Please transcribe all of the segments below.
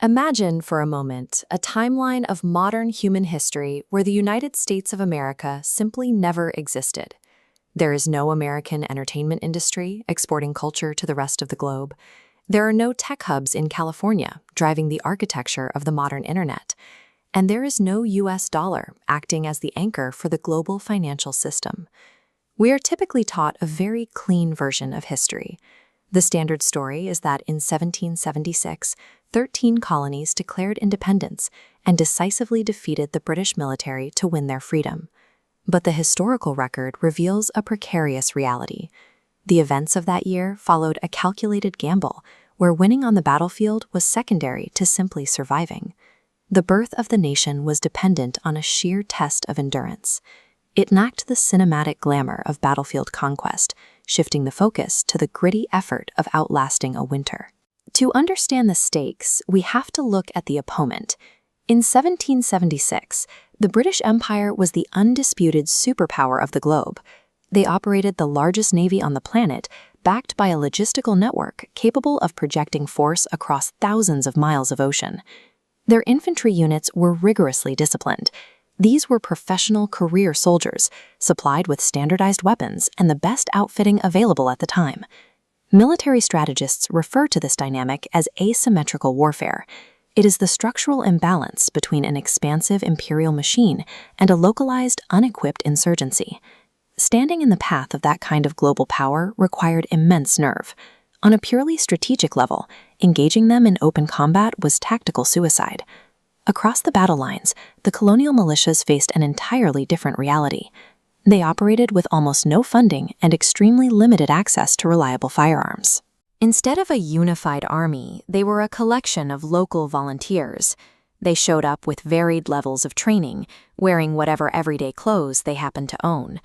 Imagine for a moment a timeline of modern human history where the United States of America simply never existed. There is no American entertainment industry exporting culture to the rest of the globe. There are no tech hubs in California driving the architecture of the modern internet. And there is no US dollar acting as the anchor for the global financial system. We are typically taught a very clean version of history. The standard story is that in 1776, 13 colonies declared independence and decisively defeated the British military to win their freedom. But the historical record reveals a precarious reality. The events of that year followed a calculated gamble, where winning on the battlefield was secondary to simply surviving. The birth of the nation was dependent on a sheer test of endurance. It lacked the cinematic glamour of battlefield conquest, shifting the focus to the gritty effort of outlasting a winter. To understand the stakes, we have to look at the opponent. In 1776, the British Empire was the undisputed superpower of the globe. They operated the largest navy on the planet, backed by a logistical network capable of projecting force across thousands of miles of ocean. Their infantry units were rigorously disciplined. These were professional career soldiers, supplied with standardized weapons and the best outfitting available at the time. Military strategists refer to this dynamic as asymmetrical warfare. It is the structural imbalance between an expansive imperial machine and a localized, unequipped insurgency. Standing in the path of that kind of global power required immense nerve. On a purely strategic level, engaging them in open combat was tactical suicide. Across the battle lines, the colonial militias faced an entirely different reality. They operated with almost no funding and extremely limited access to reliable firearms. Instead of a unified army, they were a collection of local volunteers. They showed up with varied levels of training, wearing whatever everyday clothes they happened to own.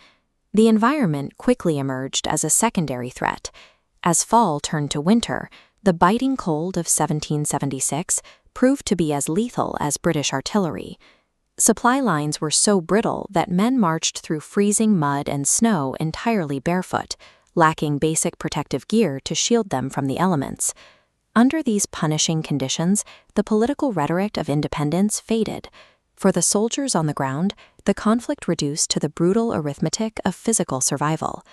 The environment quickly emerged as a secondary threat. As fall turned to winter, the biting cold of 1776 proved to be as lethal as British artillery. Supply lines were so brittle that men marched through freezing mud and snow entirely barefoot, lacking basic protective gear to shield them from the elements. Under these punishing conditions, the political rhetoric of independence faded. For the soldiers on the ground, the conflict reduced to the brutal arithmetic of physical survival.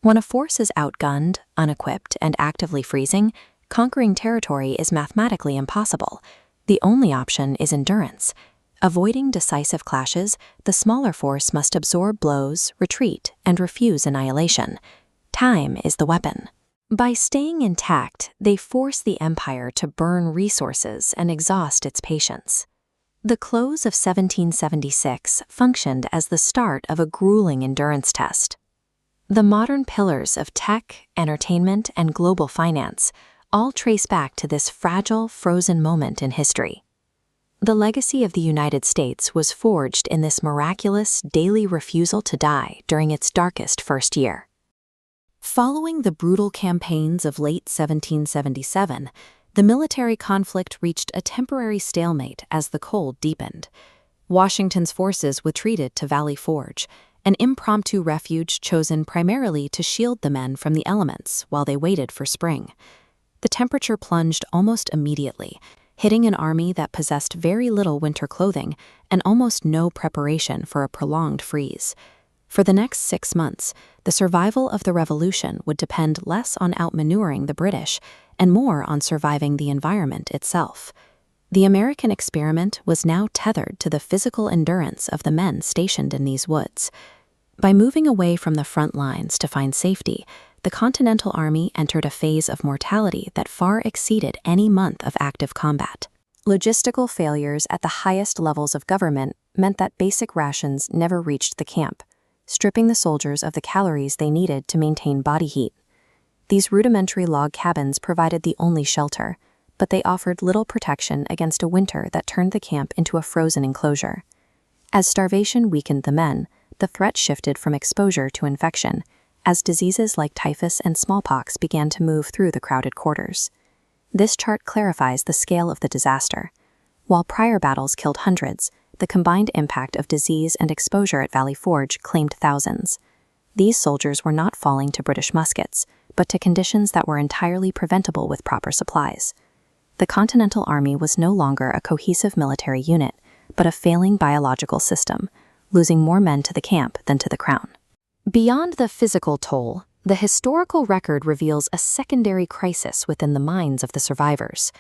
When a force is outgunned, unequipped, and actively freezing, conquering territory is mathematically impossible. The only option is endurance. Avoiding decisive clashes, the smaller force must absorb blows, retreat, and refuse annihilation. Time is the weapon. By staying intact, they force the empire to burn resources and exhaust its patience. The close of 1776 functioned as the start of a grueling endurance test. The modern pillars of tech, entertainment, and global finance all trace back to this fragile, frozen moment in history. The legacy of the United States was forged in this miraculous, daily refusal to die during its darkest first year. Following the brutal campaigns of late 1777, the military conflict reached a temporary stalemate as the cold deepened. Washington's forces retreated to Valley Forge, an impromptu refuge chosen primarily to shield the men from the elements while they waited for spring. The temperature plunged almost immediately, hitting an army that possessed very little winter clothing and almost no preparation for a prolonged freeze. For the next 6 months, the survival of the revolution would depend less on outmaneuvering the British and more on surviving the environment itself. The American experiment was now tethered to the physical endurance of the men stationed in these woods. By moving away from the front lines to find safety, the Continental Army entered a phase of mortality that far exceeded any month of active combat. Logistical failures at the highest levels of government meant that basic rations never reached the camp, stripping the soldiers of the calories they needed to maintain body heat. These rudimentary log cabins provided the only shelter, but they offered little protection against a winter that turned the camp into a frozen enclosure. As starvation weakened the men, the threat shifted from exposure to infection, as diseases like typhus and smallpox began to move through the crowded quarters. This chart clarifies the scale of the disaster. While prior battles killed hundreds, the combined impact of disease and exposure at Valley Forge claimed thousands. These soldiers were not falling to British muskets, but to conditions that were entirely preventable with proper supplies. The the Continental Army was no longer a cohesive military unit, but a failing biological system, losing more men to the camp than to the crown. Beyond the physical toll, the historical record reveals a secondary crisis within the minds of the survivors.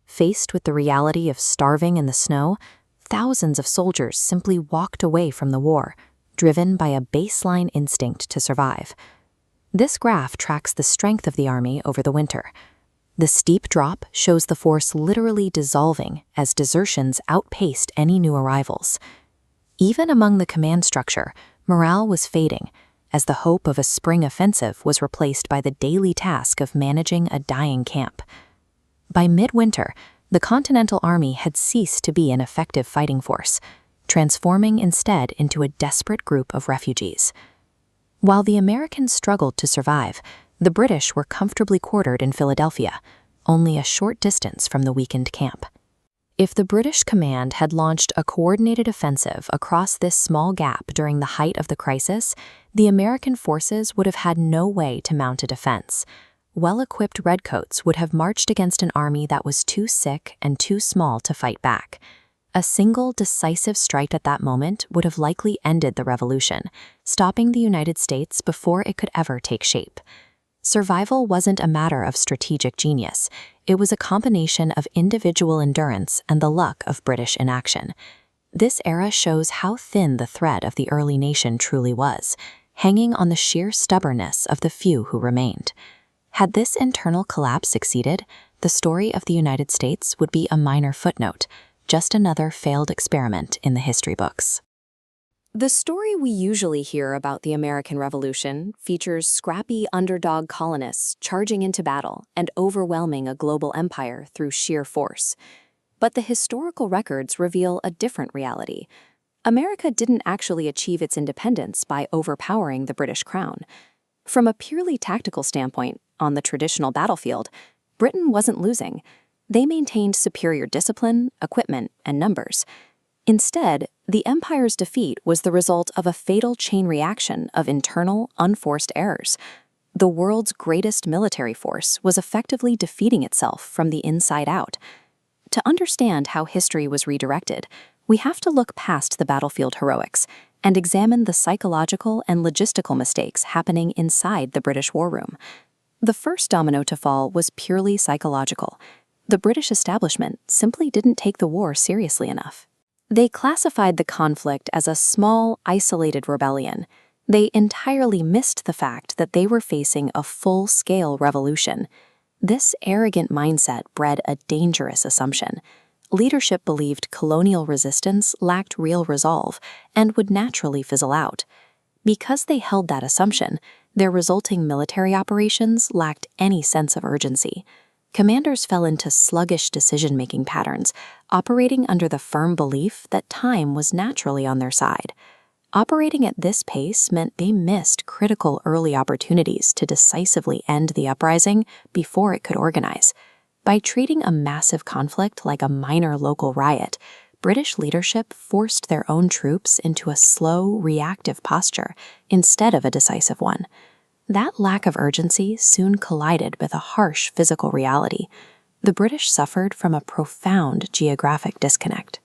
Faced with the reality of starving in the snow, thousands of soldiers simply walked away from the war, driven by a baseline instinct to survive. This graph tracks the strength of the army over the winter. The steep drop shows the force literally dissolving as desertions outpaced any new arrivals. Even among the command structure, morale was fading, as the hope of a spring offensive was replaced by the daily task of managing a dying camp. By midwinter, the Continental Army had ceased to be an effective fighting force, transforming instead into a desperate group of refugees. While the Americans struggled to survive, the British were comfortably quartered in Philadelphia, only a short distance from the weakened camp. If the British command had launched a coordinated offensive across this small gap during the height of the crisis, the American forces would have had no way to mount a defense. Well-equipped redcoats would have marched against an army that was too sick and too small to fight back. A single decisive strike at that moment would have likely ended the revolution, stopping the United States before it could ever take shape. Survival wasn't a matter of strategic genius. It was a combination of individual endurance and the luck of British inaction. This era shows how thin the thread of the early nation truly was, hanging on the sheer stubbornness of the few who remained. Had this internal collapse succeeded, the story of the United States would be a minor footnote, just another failed experiment in the history books. The story we usually hear about the American Revolution features scrappy underdog colonists charging into battle and overwhelming a global empire through sheer force. But the historical records reveal a different reality. America didn't actually achieve its independence by overpowering the British crown. From a purely tactical standpoint, on the traditional battlefield, Britain wasn't losing. They maintained superior discipline, equipment, and numbers. Instead, the empire's defeat was the result of a fatal chain reaction of internal, unforced errors. The world's greatest military force was effectively defeating itself from the inside out. To understand how history was redirected, we have to look past the battlefield heroics and examine the psychological and logistical mistakes happening inside the British war room. The first domino to fall was purely psychological. The British establishment simply didn't take the war seriously enough. They classified the conflict as a small, isolated rebellion. They entirely missed the fact that they were facing a full-scale revolution. This arrogant mindset bred a dangerous assumption. Leadership believed colonial resistance lacked real resolve and would naturally fizzle out. Because they held that assumption, their resulting military operations lacked any sense of urgency. Commanders fell into sluggish decision-making patterns, operating under the firm belief that time was naturally on their side. Operating at this pace meant they missed critical early opportunities to decisively end the uprising before it could organize. By treating a massive conflict like a minor local riot, British leadership forced their own troops into a slow, reactive posture instead of a decisive one. That lack of urgency soon collided with a harsh physical reality. The British suffered from a profound geographic disconnect.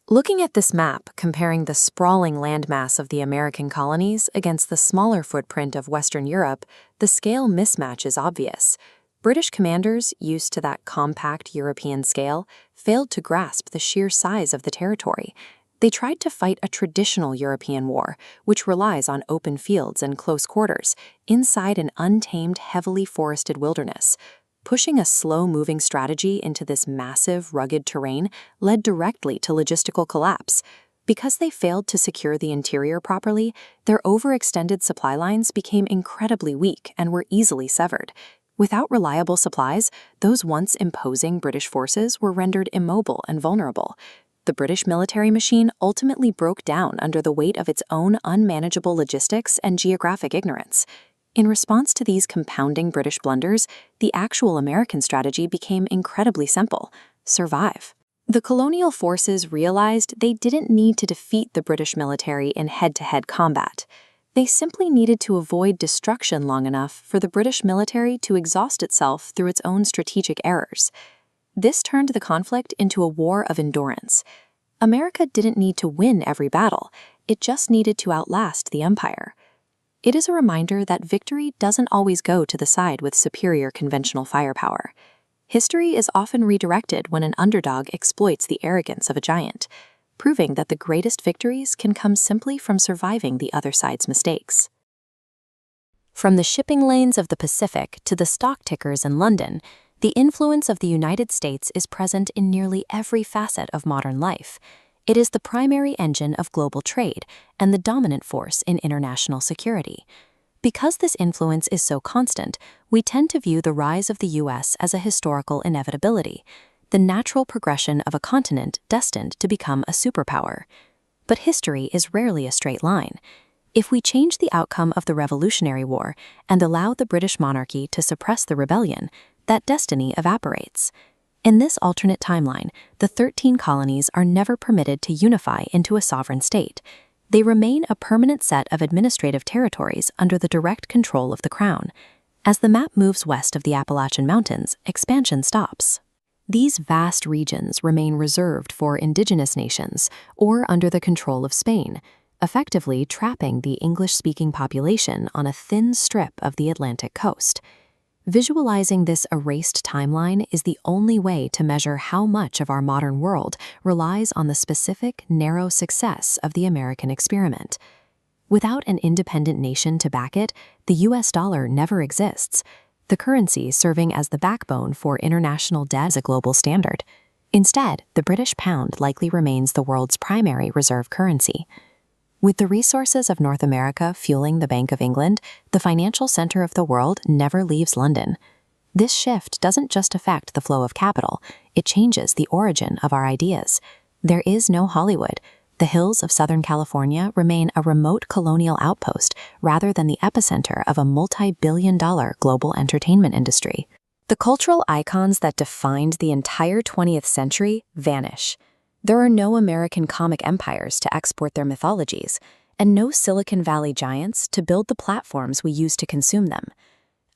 Looking at this map, comparing the sprawling landmass of the American colonies against the smaller footprint of Western Europe, the scale mismatch is obvious. British commanders, used to that compact European scale, failed to grasp the sheer size of the territory. They tried to fight a traditional European war, which relies on open fields and close quarters, inside an untamed, heavily forested wilderness. Pushing a slow-moving strategy into this massive, rugged terrain led directly to logistical collapse. Because they failed to secure the interior properly, their overextended supply lines became incredibly weak and were easily severed. Without reliable supplies, those once imposing British forces were rendered immobile and vulnerable. The British military machine ultimately broke down under the weight of its own unmanageable logistics and geographic ignorance. In response to these compounding British blunders, the actual American strategy became incredibly simple: survive. The colonial forces realized they didn't need to defeat the British military in head-to-head combat. They simply needed to avoid destruction long enough for the British military to exhaust itself through its own strategic errors. This turned the conflict into a war of endurance. America didn't need to win every battle, it just needed to outlast the empire. It is a reminder that victory doesn't always go to the side with superior conventional firepower. History is often redirected when an underdog exploits the arrogance of a giant, proving that the greatest victories can come simply from surviving the other side's mistakes. From the shipping lanes of the Pacific to the stock tickers in London, the influence of the United States is present in nearly every facet of modern life. It is the primary engine of global trade and the dominant force in international security. Because this influence is so constant, we tend to view the rise of the U.S. as a historical inevitability, the natural progression of a continent destined to become a superpower. But history is rarely a straight line. If we change the outcome of the Revolutionary War and allow the British monarchy to suppress the rebellion, that destiny evaporates. In this alternate timeline, the 13 colonies are never permitted to unify into a sovereign state. They remain a permanent set of administrative territories under the direct control of the crown. As the map moves west of the Appalachian Mountains, expansion stops. These vast regions remain reserved for indigenous nations or under the control of Spain, effectively trapping the English-speaking population on a thin strip of the Atlantic coast. Visualizing this erased timeline is the only way to measure how much of our modern world relies on the specific, narrow success of the American experiment. Without an independent nation to back it, the US dollar never exists, the currency serving as the backbone for international debt as a global standard. Instead, the British pound likely remains the world's primary reserve currency. With the resources of North America fueling the Bank of England, the financial center of the world never leaves London. This shift doesn't just affect the flow of capital, it changes the origin of our ideas. There is no Hollywood. The hills of Southern California remain a remote colonial outpost rather than the epicenter of a multi-billion-dollar global entertainment industry. The cultural icons that defined the entire 20th century vanish. There are no American comic empires to export their mythologies, and no Silicon Valley giants to build the platforms we use to consume them.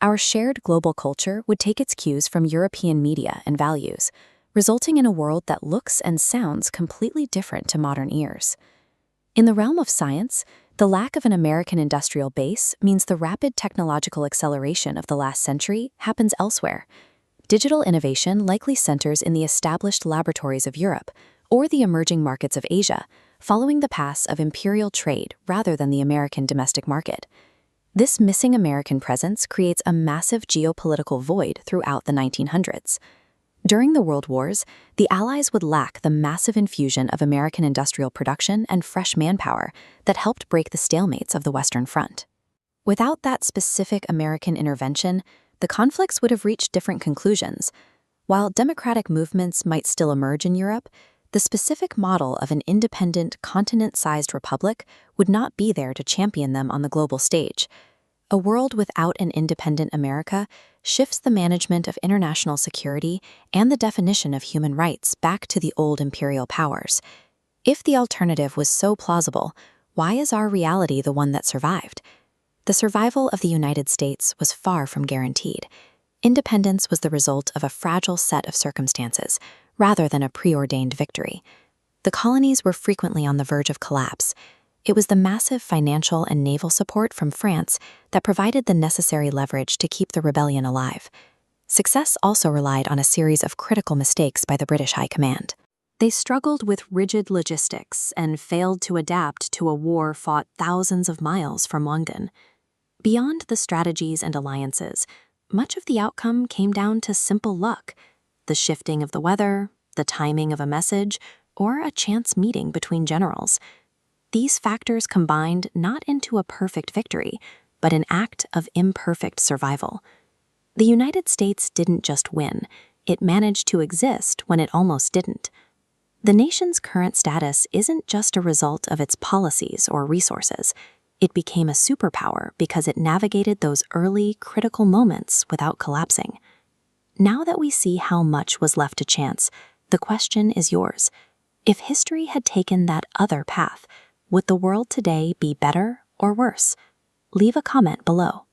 Our shared global culture would take its cues from European media and values, resulting in a world that looks and sounds completely different to modern ears. In the realm of science, the lack of an American industrial base means the rapid technological acceleration of the last century happens elsewhere. Digital innovation likely centers in the established laboratories of Europe, or the emerging markets of Asia, following the paths of imperial trade rather than the American domestic market. This missing American presence creates a massive geopolitical void throughout the 1900s. During the World Wars, the Allies would lack the massive infusion of American industrial production and fresh manpower that helped break the stalemates of the Western Front. Without that specific American intervention, the conflicts would have reached different conclusions. While democratic movements might still emerge in Europe, the specific model of an independent, continent-sized republic would not be there to champion them on the global stage. A world without an independent America shifts the management of international security and the definition of human rights back to the old imperial powers. If the alternative was so plausible, why is our reality the one that survived? The survival of the United States was far from guaranteed. Independence was the result of a fragile set of circumstances, rather than a preordained victory. The colonies were frequently on the verge of collapse. It was the massive financial and naval support from France that provided the necessary leverage to keep the rebellion alive. Success also relied on a series of critical mistakes by the British High Command. They struggled with rigid logistics and failed to adapt to a war fought thousands of miles from London. Beyond the strategies and alliances, much of the outcome came down to simple luck. The shifting of the weather, the timing of a message, or a chance meeting between generals. These factors combined not into a perfect victory, but an act of imperfect survival. The United States didn't just win, it managed to exist when it almost didn't. The nation's current status isn't just a result of its policies or resources. It became a superpower because it navigated those early, critical moments without collapsing. Now that we see how much was left to chance, the question is yours. If history had taken that other path, would the world today be better or worse? Leave a comment below.